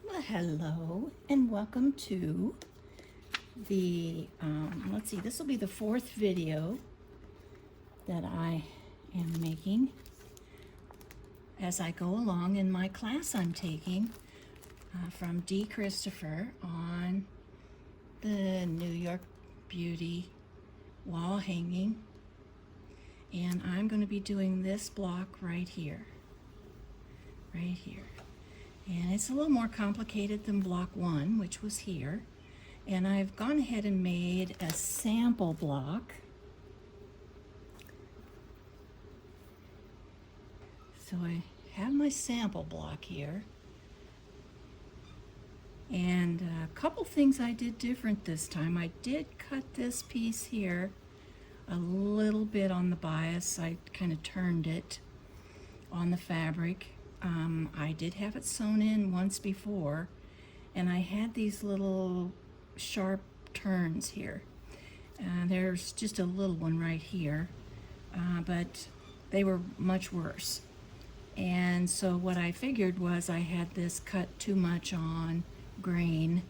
Well, hello and welcome to the, let's see, this will be the fourth video that I am making as I go along in my class I'm taking from D. Christopher on the New York Beauty wall hanging. And I'm going to be doing this block right here. And it's a little more complicated than block one, which was here. And I've gone ahead and made a sample block. So I have my sample block here. And a couple things I did different this time. I did cut this piece here a little bit on the bias. I kind of turned it on the fabric. I did have it sewn in once before, and I had these little sharp turns here. There's just a little one right here, but they were much worse. And so what I figured was I had this cut too much on grain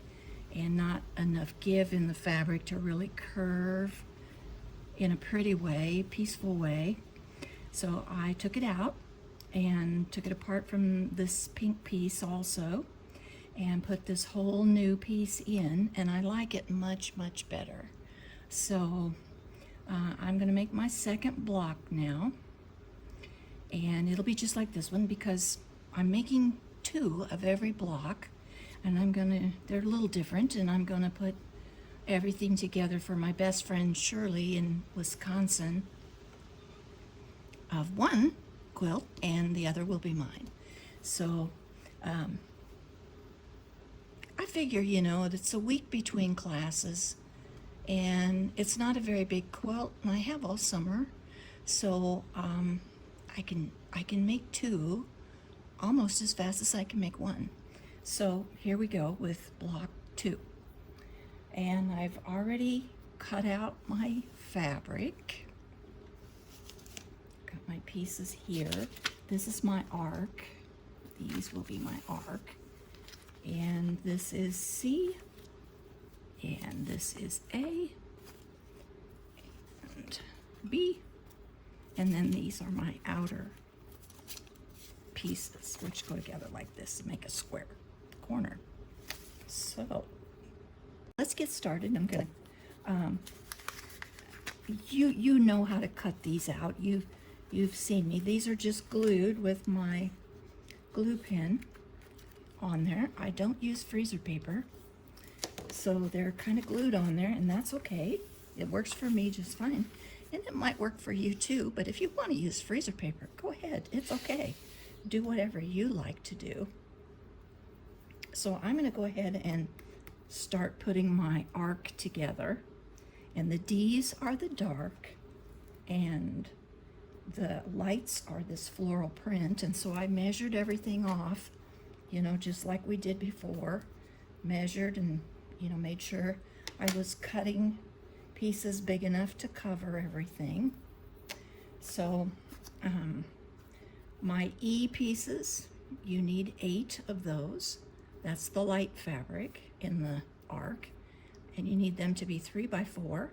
and not enough give in the fabric to really curve in a pretty way, peaceful way. So I took it out and took it apart from this pink piece also and put this whole new piece in, and I like it much better. So I'm going to make my second block now, and it'll be just like this one because I'm making two of every block, and they're a little different, and I'm going to put everything together for my best friend Shirley in Wisconsin of one quilt, and the other will be mine. So I figure, it's a week between classes, and it's not a very big quilt, and I have all summer, so I can make two almost as fast as I can make one. So here we go with block two. And I've already cut out my fabric. Got my pieces here. This is my arc. These will be my arc. And this is C. And this is A. And B. And then these are my outer pieces, which go together like this to make a square corner. So let's get started. I'm gonna, you know how to cut these out. You've seen me. These are just glued with my glue pen on there. I don't use freezer paper, so they're kind of glued on there, and that's okay. It works for me just fine, and it might work for you too. But if you want to use freezer paper, go ahead. It's okay. Do whatever you like to do. So I'm going to go ahead and start putting my arc together, and the D's are the dark and the lights are this floral print. And so I measured everything off, just like we did before, measured and made sure I was cutting pieces big enough to cover everything. So my E pieces, you need 8 of those. That's the light fabric in the arc, and you need them to be 3 by 4.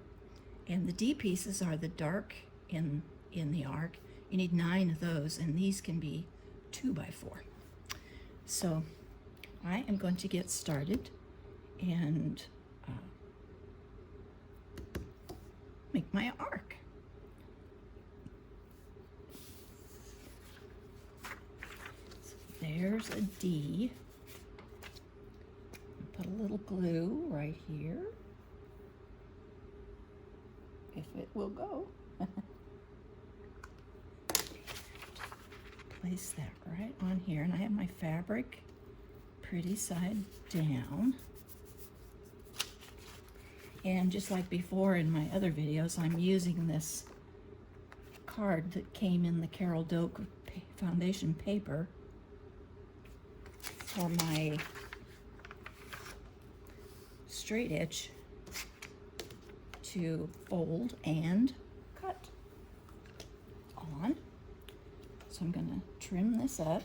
And the D pieces are the dark in the arc. You need 9 of those, and these can be 2 by 4. So I am going to get started and make my arc. So there's a D. Put a little glue right here, if it will go. Place that right on here, and I have my fabric pretty side down. And just like before in my other videos, I'm using this card that came in the Carol Doak foundation paper for my straight edge to fold and cut on. So I'm going to trim this up.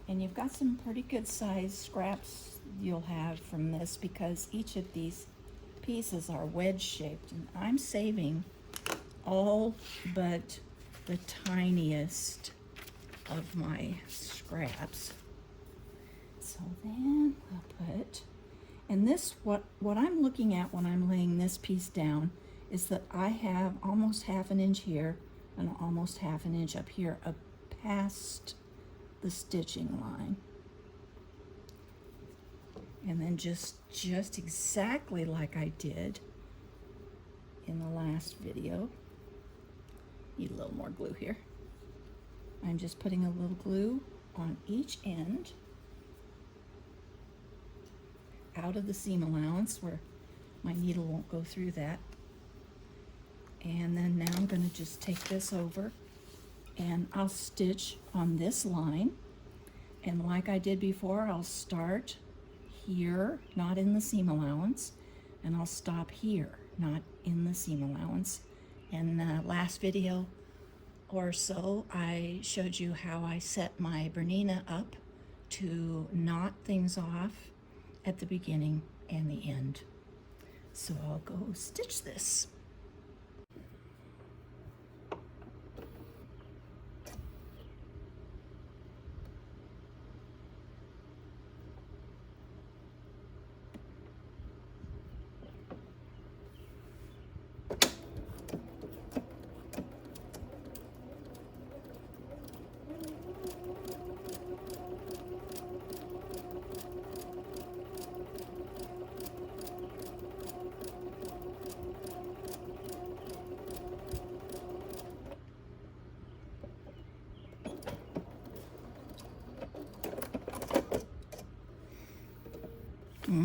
And you've got some pretty good sized scraps you'll have from this because each of these pieces are wedge shaped. And I'm saving all but the tiniest of my scraps. So then we'll put, and this, what I'm looking at when I'm laying this piece down is that I have almost 1/2 inch here and almost 1/2 inch up here up past the stitching line. And then just exactly like I did in the last video. Need a little more glue here. I'm just putting a little glue on each end out of the seam allowance where my needle won't go through that. And then now I'm going to just take this over and I'll stitch on this line. And like I did before, I'll start here, not in the seam allowance, and I'll stop here, not in the seam allowance. In the last video or so, I showed you how I set my Bernina up to knot things off at the beginning and the end. So I'll go stitch this.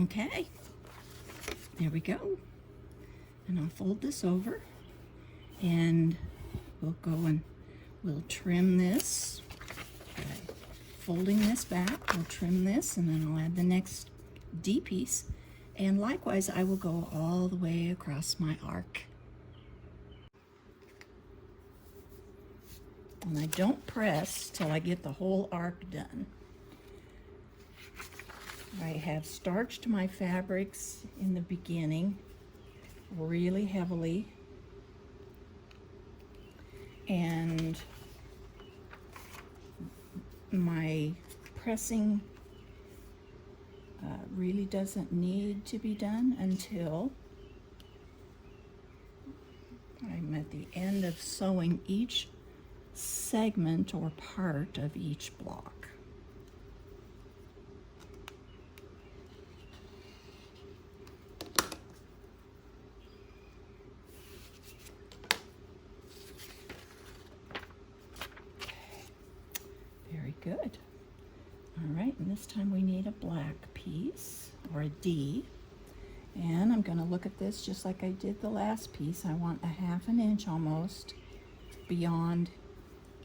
Okay, there we go. And I'll fold this over and we'll go and we'll trim this. By folding this back, we'll trim this and then I'll add the next D piece. And likewise, I will go all the way across my arc. And I don't press till I get the whole arc done. I have starched my fabrics in the beginning really heavily, and my pressing really doesn't need to be done until I'm at the end of sewing each segment or part of each block. Good. All right, and this time we need a black piece or a D. And I'm going to look at this just like I did the last piece. I want 1/2 inch almost beyond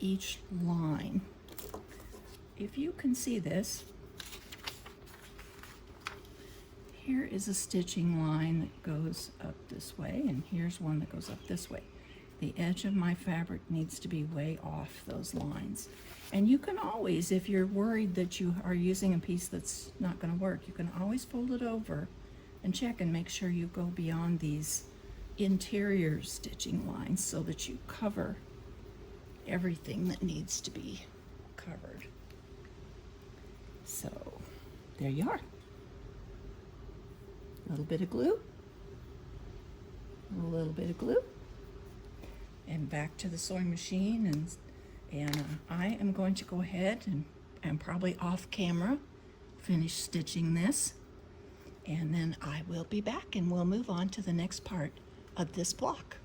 each line. If you can see this, here is a stitching line that goes up this way, and here's one that goes up this way. The edge of my fabric needs to be way off those lines. And you can always, if you're worried that you are using a piece that's not going to work, you can always fold it over and check and make sure you go beyond these interior stitching lines so that you cover everything that needs to be covered. So there you are. A little bit of glue, a little bit of glue, and back to the sewing machine, and I am going to go ahead and probably off camera finish stitching this, and then I will be back and we'll move on to the next part of this block.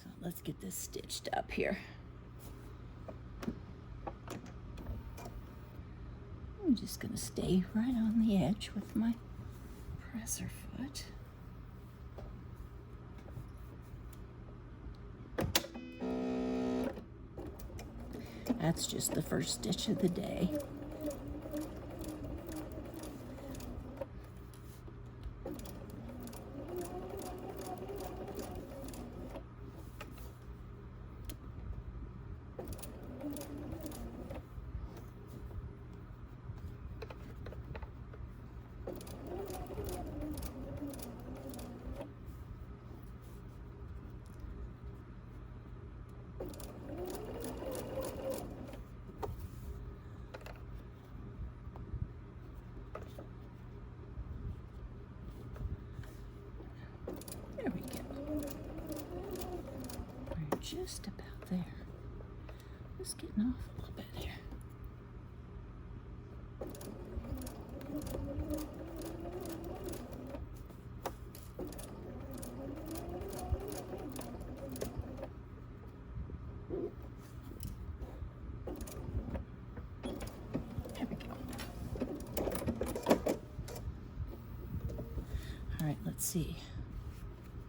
So let's get this stitched up here. I'm just going to stay right on the edge with my presser foot. That's just the first stitch of the day. There we go. We're just about there. Just getting off a little bit here. There we go. All right, let's see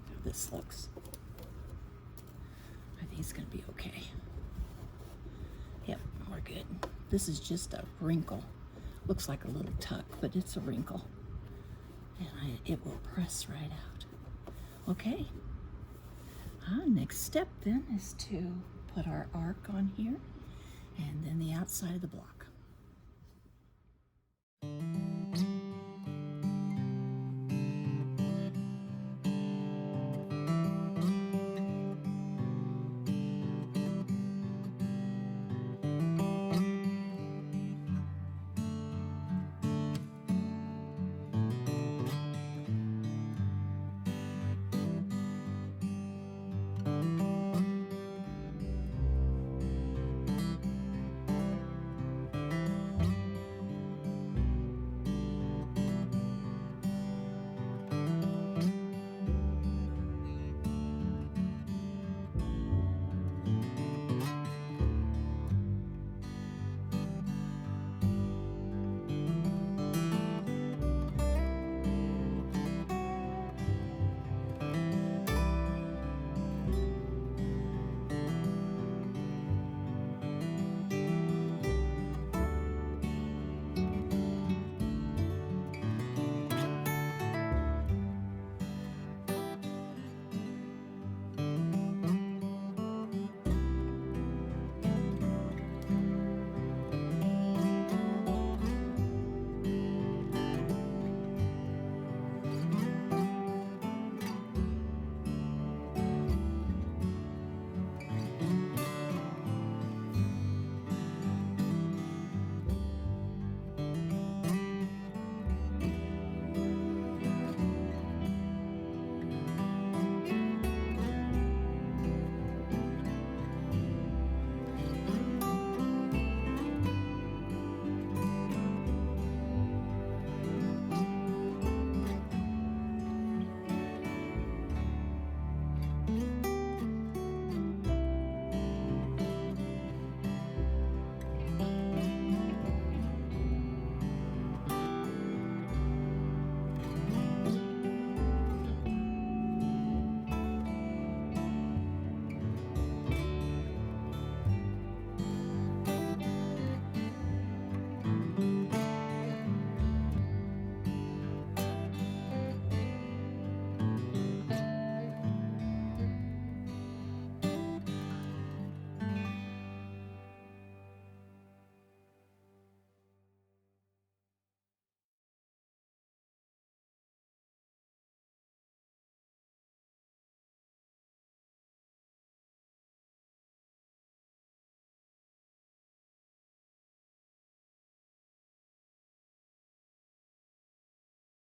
how this looks. I think it's gonna be okay. Yep, we're good. This is just a wrinkle. Looks like a little tuck, but it's a wrinkle. And it will press right out. Okay. Next step then is to put our arc on here and then the outside of the block.